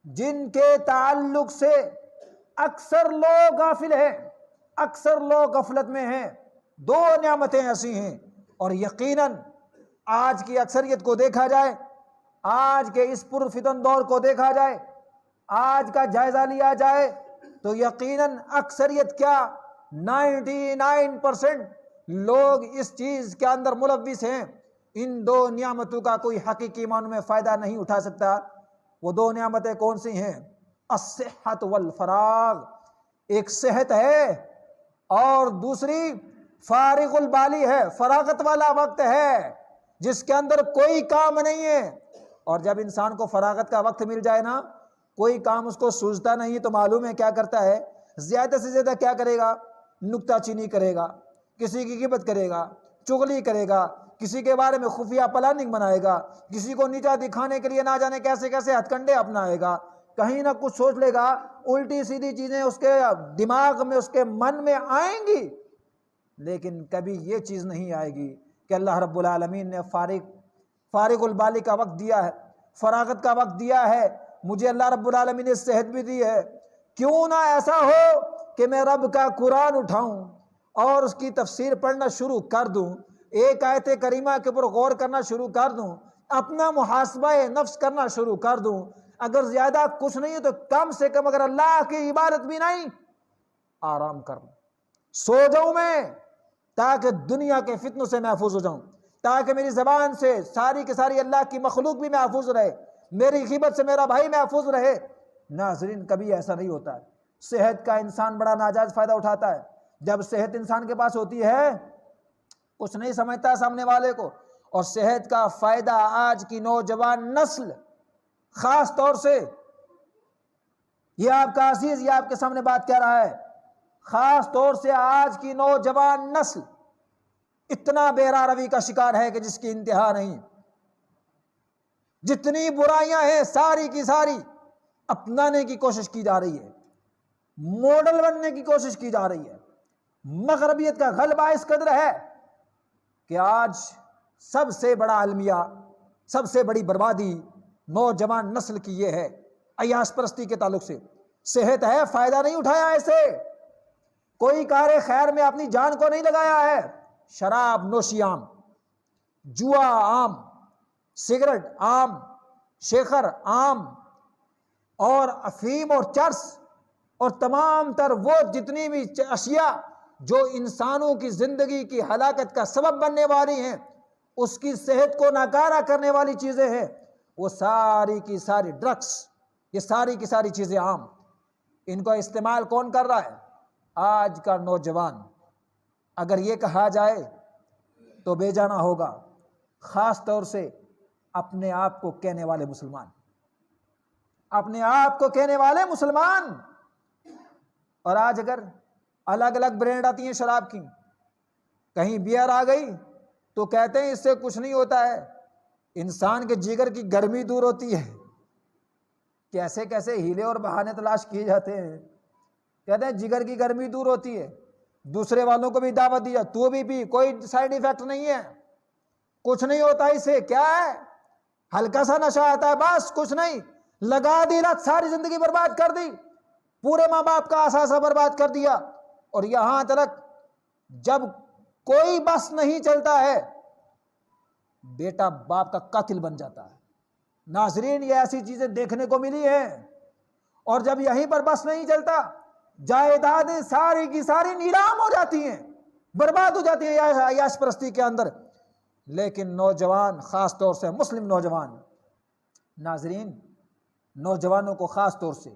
جن کے تعلق سے اکثر لوگ غافل ہیں، اکثر لوگ غفلت میں ہیں. دو نعمتیں ایسی ہیں، اور یقیناً آج کی اکثریت کو دیکھا جائے، آج کے اس پرفتن دور کو دیکھا جائے، آج کا جائزہ لیا جائے تو یقیناً اکثریت کیا 99% لوگ اس چیز کے اندر ملوث ہیں. ان دو نعمتوں کا کوئی حقیقی معنوں میں فائدہ نہیں اٹھا سکتا. وہ دو نعمتیں کون سی ہیں؟ الصحت والفراغ، ایک صحت ہے اور دوسری فارغ البالی ہے، فراغت والا وقت ہے جس کے اندر کوئی کام نہیں ہے۔ اور جب انسان کو فراغت کا وقت مل جائے نا، کوئی کام اس کو سوچتا نہیں، تو معلوم ہے کیا کرتا ہے؟ زیادہ سے زیادہ کیا کرے گا؟ نکتہ چینی کرے گا، کسی کی غیبت کرے گا، چغلی کرے گا، کسی کے بارے میں خفیہ پلاننگ بنائے گا، کسی کو نیچا دکھانے کے لیے نہ جانے کیسے کیسے ہتھ کنڈے اپنائے گا، کہیں نہ کچھ سوچ لے گا، الٹی سیدھی چیزیں اس کے دماغ میں، اس کے من میں آئیں گی، لیکن کبھی یہ چیز نہیں آئے گی کہ اللہ رب العالمین نے فارغ البالی کا وقت دیا ہے، فراغت کا وقت دیا ہے، مجھے اللہ رب العالمین نے صحت بھی دی ہے، کیوں نہ ایسا ہو کہ میں رب کا قرآن اٹھاؤں اور اس کی تفسیر پڑھنا شروع کر دوں، ایک آیت کریمہ کے اوپر غور کرنا شروع کر دوں، اپنا محاسبہ نفس کرنا شروع کر دوں، اگر زیادہ کچھ نہیں ہے تو کم سے کم اگر اللہ کی عبادت بھی نہیں، آرام کر لوں، سو جاؤں میں، تاکہ دنیا کے فتنوں سے محفوظ ہو جاؤں، تاکہ میری زبان سے ساری کی ساری اللہ کی مخلوق بھی محفوظ رہے، میری غیبت سے میرا بھائی محفوظ رہے۔ ناظرین، کبھی ایسا نہیں ہوتا ہے، صحت کا انسان بڑا ناجائز فائدہ اٹھاتا ہے۔ جب صحت انسان کے پاس ہوتی ہے، کچھ نہیں سمجھتا سامنے والے کو، اور صحت کا فائدہ آج کی نوجوان نسل، خاص طور سے یہ آپ کا عزیز یہ آپ کے سامنے بات کہہ رہا ہے، خاص طور سے آج کی نوجوان نسل اتنا بے روی کا شکار ہے کہ جس کی انتہا نہیں، جتنی برائیاں ہیں ساری کی ساری اپنانے کی کوشش کی جا رہی ہے، ماڈل بننے کی کوشش کی جا رہی ہے۔ مغربیت کا غلبہ اس قدر ہے کہ آج سب سے بڑا المیہ، سب سے بڑی بربادی نوجوان نسل کی یہ ہے، عیاش پرستی کے تعلق سے۔ صحت ہے، فائدہ نہیں اٹھایا ایسے، کوئی کار خیر میں اپنی جان کو نہیں لگایا ہے، شراب نوشی عام، جوا عام، سگریٹ عام، شیخر عام، اور افیم اور چرس اور تمام تر وہ جتنی بھی اشیاء جو انسانوں کی زندگی کی ہلاکت کا سبب بننے والی ہیں، اس کی صحت کو ناکارہ کرنے والی چیزیں ہیں، وہ ساری کی ساری ڈرگس، یہ ساری کی ساری چیزیں عام، ان کو استعمال کون کر رہا ہے؟ آج کا نوجوان۔ اگر یہ کہا جائے تو بے جانا ہوگا، خاص طور سے اپنے آپ کو کہنے والے مسلمان، اپنے آپ کو کہنے والے مسلمان۔ اور آج اگر الگ الگ برینڈ آتی ہیں شراب کی، کہیں بیئر آ گئی تو کہتے ہیں اس سے کچھ نہیں ہوتا ہے، انسان کے جگر کی گرمی دور ہوتی ہے۔ کیسے کیسے ہیلے اور بہانے تلاش کیے جاتے ہیں، کہتے ہیں جگر کی گرمی دور ہوتی ہے، دوسرے والوں کو بھی دعوت دیا، تو بھی پی، کوئی سائیڈ ایفیکٹ نہیں ہے، کچھ نہیں ہوتا اسے، کیا ہے ہلکا سا نشہ آتا ہے، بس کچھ نہیں، لگا دی لت، ساری زندگی برباد کر دی، پورے ماں باپ کا اثاثہ برباد کر دیا، اور یہاں تک جب کوئی بس نہیں چلتا ہے بیٹا باپ کا قاتل بن جاتا ہے۔ ناظرین، یہ ایسی چیزیں دیکھنے کو ملی ہیں، اور جب یہیں پر بس نہیں چلتا، جائیدادیں ساری کی ساری نیلام ہو جاتی ہیں، برباد ہو جاتی ہیں عیاش پرستی کے اندر۔ لیکن نوجوان، خاص طور سے مسلم نوجوان، ناظرین نوجوانوں کو خاص طور سے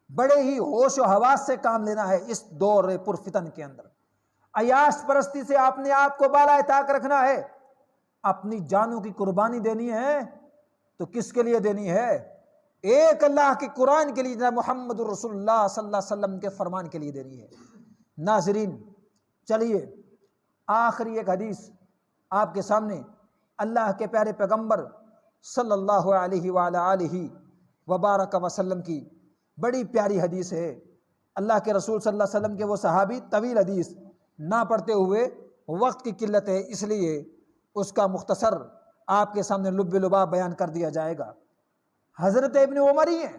بڑے ہی ہوش و حواس سے کام لینا ہے اس دور پرفتن کے اندر۔ عیاش پرستی سے اپنے آپ کو بالائے طاق رکھنا ہے، اپنی جانوں کی قربانی دینی ہے تو کس کے لیے دینی ہے؟ ایک اللہ کے قرآن کے لیے، جناب محمد رسول اللہ صلی اللہ علیہ وسلم کے فرمان کے لیے دینی ہے۔ ناظرین، چلیے آخری ایک حدیث آپ کے سامنے اللہ کے پیارے پیغمبر صلی اللہ علیہ وآلہ وبارک وسلم کی بڑی پیاری حدیث ہے۔ اللہ کے رسول صلی اللہ علیہ وسلم کے وہ صحابی، طویل حدیث نہ پڑھتے ہوئے وقت کی قلت ہے، اس لیے اس کا مختصر آپ کے سامنے لب لباب بیان کر دیا جائے گا۔ حضرت ابن عمر ہی ہیں،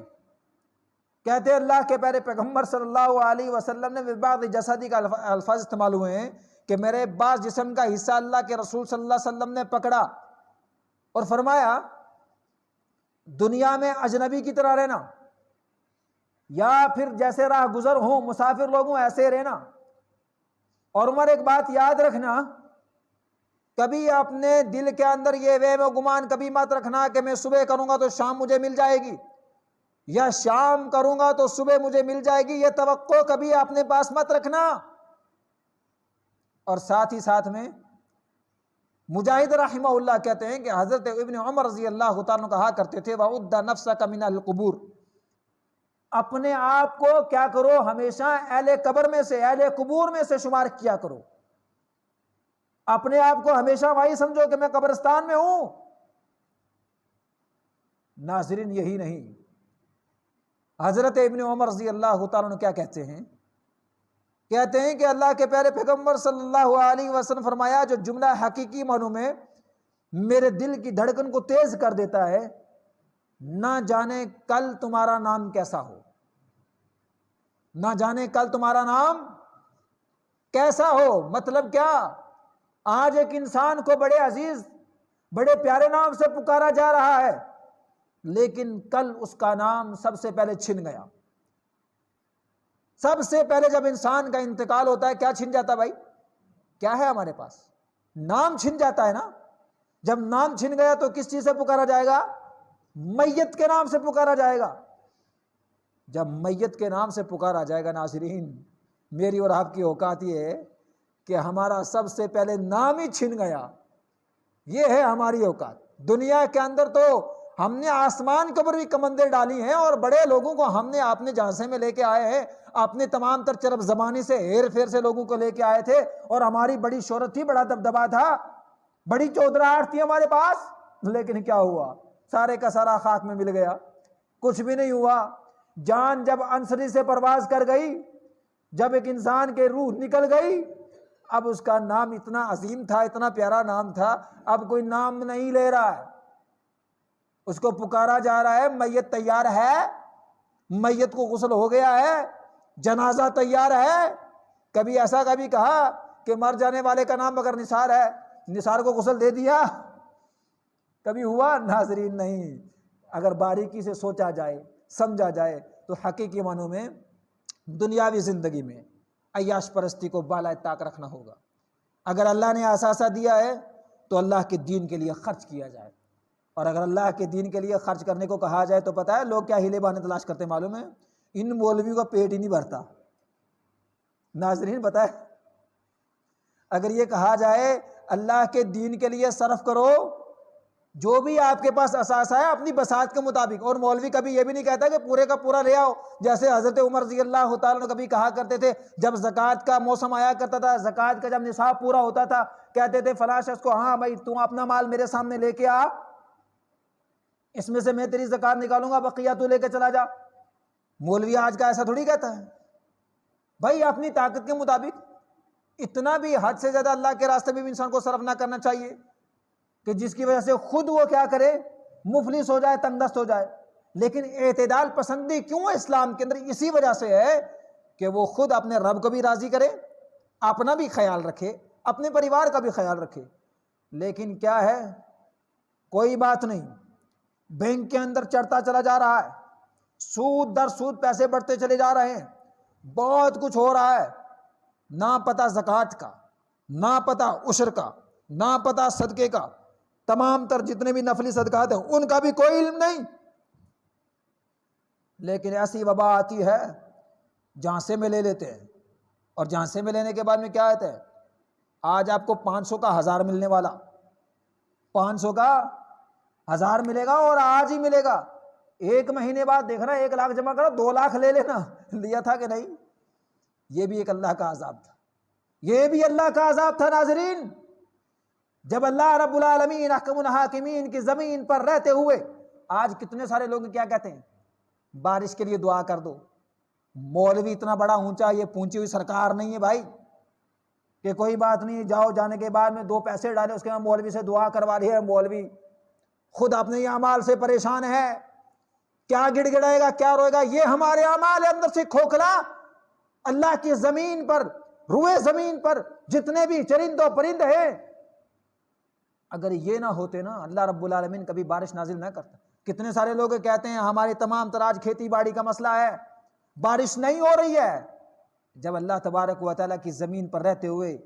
کہتے ہیں اللہ کے پیارے پیغمبر صلی اللہ علیہ وسلم نے بعض جسدی کا الفاظ استعمال ہوئے ہیں کہ میرے بعض جسم کا حصہ اللہ کے رسول صلی اللہ علیہ وسلم نے پکڑا اور فرمایا دنیا میں اجنبی کی طرح رہنا، یا پھر جیسے راہ گزر ہوں، مسافر لوگ ہوں، ایسے رہنا۔ اور عمر ایک بات یاد رکھنا کبھی اپنے دل کے اندر یہ وہم و گمان کبھی مت رکھنا کہ میں صبح کروں گا تو شام مجھے مل جائے گی، یا شام کروں گا تو صبح مجھے مل جائے گی، یہ توقع کبھی اپنے پاس مت رکھنا۔ اور ساتھ ہی ساتھ میں مجاہد رحمہ اللہ کہتے ہیں کہ حضرت ابن عمر رضی اللہ تعالیٰ عنہ کہا کرتے تھے وَعُدَّ نَفْسَكَ مِنَ الْقُبُورِ، اپنے آپ کو کیا کرو، ہمیشہ اہل قبر میں سے، اہل قبور میں سے شمار کیا کرو، اپنے آپ کو ہمیشہ وہی سمجھو کہ میں قبرستان میں ہوں۔ ناظرین یہی نہیں، حضرت ابن عمر رضی اللہ تعالیٰ عنہ کیا کہتے ہیں کہ اللہ کے پیارے پیغمبر صلی اللہ علیہ وسلم فرمایا جو جملہ حقیقی معنوں میں میرے دل کی دھڑکن کو تیز کر دیتا ہے، نہ جانے کل تمہارا نام کیسا ہو، نہ جانے کل تمہارا نام کیسا ہو۔ مطلب کیا، آج ایک انسان کو بڑے عزیز بڑے پیارے نام سے پکارا جا رہا ہے، لیکن کل اس کا نام سب سے پہلے چھن گیا۔ سب سے پہلے جب انسان کا انتقال ہوتا ہے کیا چھن جاتا بھائی؟ کیا ہے ہمارے پاس؟ نام چھن جاتا ہے نا۔ جب نام چھن گیا تو کس چیز سے پکارا جائے گا؟ میت کے نام سے پکارا جائے گا۔ جب میت کے نام سے پکارا جائے گا ناظرین، میری اور آپ کی اوقات یہ ہے کہ ہمارا سب سے پہلے نام ہی چھن گیا، یہ ہے ہماری اوقات۔ دنیا کے اندر تو ہم نے آسمان کے اوپر بھی کمندیں ڈالی ہیں، اور بڑے لوگوں کو ہم نے اپنے جھانسے میں لے کے آئے ہیں، اپنے تمام تر چرب زبانی سے ہیر پھیر سے لوگوں کو لے کے آئے تھے، اور ہماری بڑی شہرت تھی، بڑا دبدبا تھا، بڑی چودراہٹ تھی ہمارے پاس، لیکن کیا ہوا؟ سارے کا سارا خاک میں مل گیا، کچھ بھی نہیں ہوا۔ جان جب انصری سے پرواز کر گئی، جب ایک انسان کے روح نکل گئی، اب اس کا نام اتنا عظیم تھا، اتنا پیارا نام تھا، اب کوئی نام نہیں لے رہا ہے، اس کو پکارا جا رہا ہے۔ میت تیار ہے، میت کو غسل ہو گیا ہے، جنازہ تیار ہے۔ کبھی ایسا کبھی کہا کہ مر جانے والے کا نام اگر نثار ہے، نثار کو غسل دے دیا؟ کبھی ہوا؟ ناظرین نہیں۔ اگر باریکی سے سوچا جائے، سمجھا جائے تو حقیقی معنوں میں دنیاوی زندگی میں عیاش پرستی کو بالائے طاق رکھنا ہوگا۔ اگر اللہ نے اثاثہ دیا ہے تو اللہ کے دین کے لیے خرچ کیا جائے، اور اگر اللہ کے دین کے لیے خرچ کرنے کو کہا جائے تو پتہ ہے لوگ کیا ہیلے بہانے تلاش کرتے ہیں معلوم ہے؟ ان مولویوں کا پیٹ ہی نہیں بھرتا۔ ناظرین پتہ ہے، اگر یہ کہا جائے اللہ کے دین کے لیے صرف کرو، جو بھی آپ کے پاس اثاثہ ہے اپنی بساط کے مطابق، اور مولوی کبھی یہ بھی نہیں کہتا کہ پورے کا پورا لے آؤ، جیسے حضرت عمر رضی اللہ تعالیٰ عنہ کبھی کہا کرتے تھے، جب زکوٰۃ کا موسم آیا کرتا تھا، زکوٰۃ کا جب نصاب پورا ہوتا تھا، کہتے تھے فلاں شخص کو، ہاں بھائی تو اپنا مال میرے سامنے لے کے آ، اس میں سے میں تیری زکوٰۃ نکالوں گا، بقیہ تو لے کے چلا جا۔ مولوی آج کا ایسا تھوڑی کہتا ہے بھائی، اپنی طاقت کے مطابق۔ اتنا بھی حد سے زیادہ اللہ کے راستے میں بھی انسان کو صرف نہ کرنا چاہیے کہ جس کی وجہ سے خود وہ کیا کرے، مفلس ہو جائے، تنگ دست ہو جائے۔ لیکن اعتدال پسندی کیوں اسلام کے اندر؟ اسی وجہ سے ہے کہ وہ خود اپنے رب کو بھی راضی کرے، اپنا بھی خیال رکھے، اپنے پریوار کا بھی خیال رکھے۔ لیکن کیا ہے، کوئی بات نہیں، بینک کے اندر چڑھتا چلا جا رہا ہے، سود در سود پیسے بڑھتے چلے جا رہے ہیں، بہت کچھ ہو رہا ہے، نہ پتہ زکوٰۃ کا، نہ پتہ عشر کا، نہ پتہ صدقے کا، تمام تر جتنے بھی نفلی صدقات ہیں ان کا بھی کوئی علم نہیں۔ لیکن ایسی وبا آتی ہے جھانسے میں لے لیتے ہیں، اور جھانسے میں لینے کے بعد میں کیا آتا ہے؟ آج آپ کو 500 کا 1000 ملنے والا، 500 کا 1000 ملے گا، اور آج ہی ملے گا۔ ایک مہینے بعد دیکھنا 1 لاکھ جمع کرو، 2 لاکھ لے لینا، لیا تھا کہ نہیں؟ یہ بھی ایک اللہ کا عذاب تھا، یہ بھی اللہ کا عذاب تھا ناظرین۔ جب اللہ رب العالمین احکم الحاکمین کی زمین پر رہتے ہوئے، آج کتنے سارے لوگ کیا کہتے ہیں؟ بارش کے لیے دعا کر دو۔ مولوی اتنا بڑا اونچا، یہ پونچی ہوئی سرکار نہیں ہے بھائی کہ کوئی بات نہیں، جاؤ، جانے کے بعد میں 2 پیسے ڈالے، اس کے بعد مولوی سے دعا کروا لی ہے۔ مولوی خود اپنے اعمال سے پریشان ہے، کیا گڑ گڑائے گا، کیا روئے گا؟ یہ ہمارے اعمال اندر سے کھوکھلا اللہ کی زمین پر، روئے زمین پر جتنے بھی چرند و پرند ہیں، اگر یہ نہ ہوتے نا، اللہ رب العالمین کبھی بارش نازل نہ کرتا۔ کتنے سارے لوگ کہتے ہیں ہماری تمام تر آج کھیتی باڑی کا مسئلہ ہے، بارش نہیں ہو رہی ہے۔ جب اللہ تبارک و تعالیٰ کی زمین پر رہتے ہوئے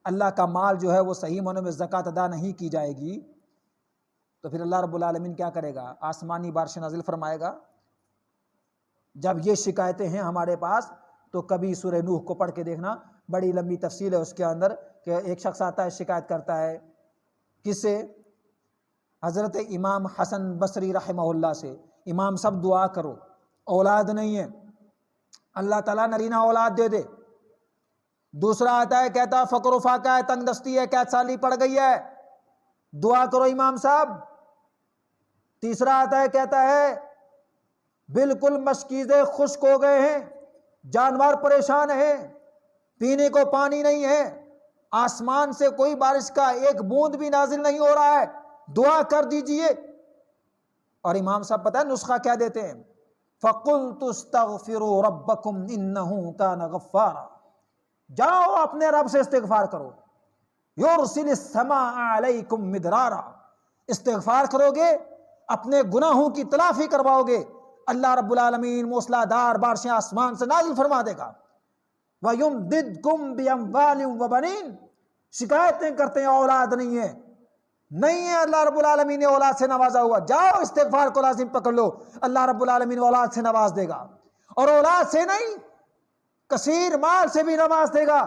اللہ کا مال جو ہے وہ صحیح معنوں میں زکوٰۃ ادا نہیں کی جائے گی تو پھر اللہ رب العالمین کیا کرے گا؟ آسمانی بارش نازل فرمائے گا۔ جب یہ شکایتیں ہیں ہمارے پاس تو کبھی سورہ نوح کو پڑھ کے دیکھنا، بڑی لمبی تفصیل ہے اس کے اندر، کہ ایک شخص آتا ہے شکایت کرتا ہے کس سے؟ حضرت امام حسن بصری رحمہ اللہ سے، امام سب دعا کرو، اولاد نہیں ہے، اللہ تعالیٰ نرینہ اولاد دے دے۔ دوسرا آتا ہے کہتا فقر و فاقہ ہے، تنگ دستی ہے، قحط سالی پڑ گئی ہے، دعا کرو امام صاحب۔ تیسرا آتا ہے کہتا ہے بالکل مشکیزیں خشک ہو گئے ہیں، جانور پریشان ہیں، پینے کو پانی نہیں ہے، آسمان سے کوئی بارش کا ایک بوند بھی نازل نہیں ہو رہا ہے، دعا کر دیجئے۔ اور امام صاحب پتہ ہے نسخہ کیا دیتے ہیں؟ فَقُلْتُ اسْتَغْفِرُوا رَبَّكُمْ إِنَّهُ كَانَ غَفَّارًا، جاؤ اپنے رب سے استغفار کرو، يُرْسِلِ السَّمَاءَ عَلَيْكُمْ مِدْرَارًا، استغفار کرو گے اپنے گناہوں کی تلافی کرواؤ گے، اللہ رب العالمین موسلا دھار بارشیں آسمان سے نازل فرما دے گا۔ وَيُمْدِدْكُمْ بِأَمْوَالٍ وَبَنِينَ، شکایتیں کرتے ہیں اولاد نہیں ہے، نہیں ہے، اللہ رب العالمین نے اولاد سے نوازا ہوا، جاؤ استغفار کو لازم پکڑ لو، اللہ رب العالمین اولاد سے نواز دے گا، اور اولاد سے نہیں کثیر مال سے بھی نواز دے گا۔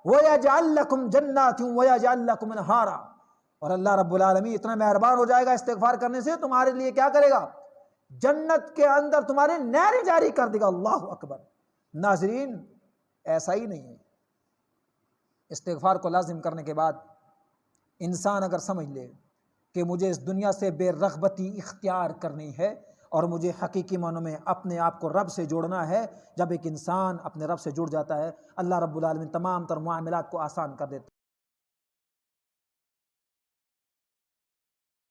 وَيَجْعَلْ لَكُمْ جَنَّاتٍ وَيَجْعَلْ لَكُمْ أَنْهَارًا، اور اللہ رب العالمین اتنا مہربان ہو جائے گا استغفار کرنے سے، تمہارے لیے کیا کرے گا؟ جنت کے اندر تمہارے نہریں جاری کر دے گا۔ اللہ اکبر۔ ناظرین ایسا ہی نہیں ہے، استغفار کو لازم کرنے کے بعد انسان اگر سمجھ لے کہ مجھے اس دنیا سے بے رغبتی اختیار کرنی ہے اور مجھے حقیقی معنوں میں اپنے آپ کو رب سے جوڑنا ہے، جب ایک انسان اپنے رب سے جڑ جاتا ہے اللہ رب العالمین تمام تر معاملات کو آسان کر دیتا ہے۔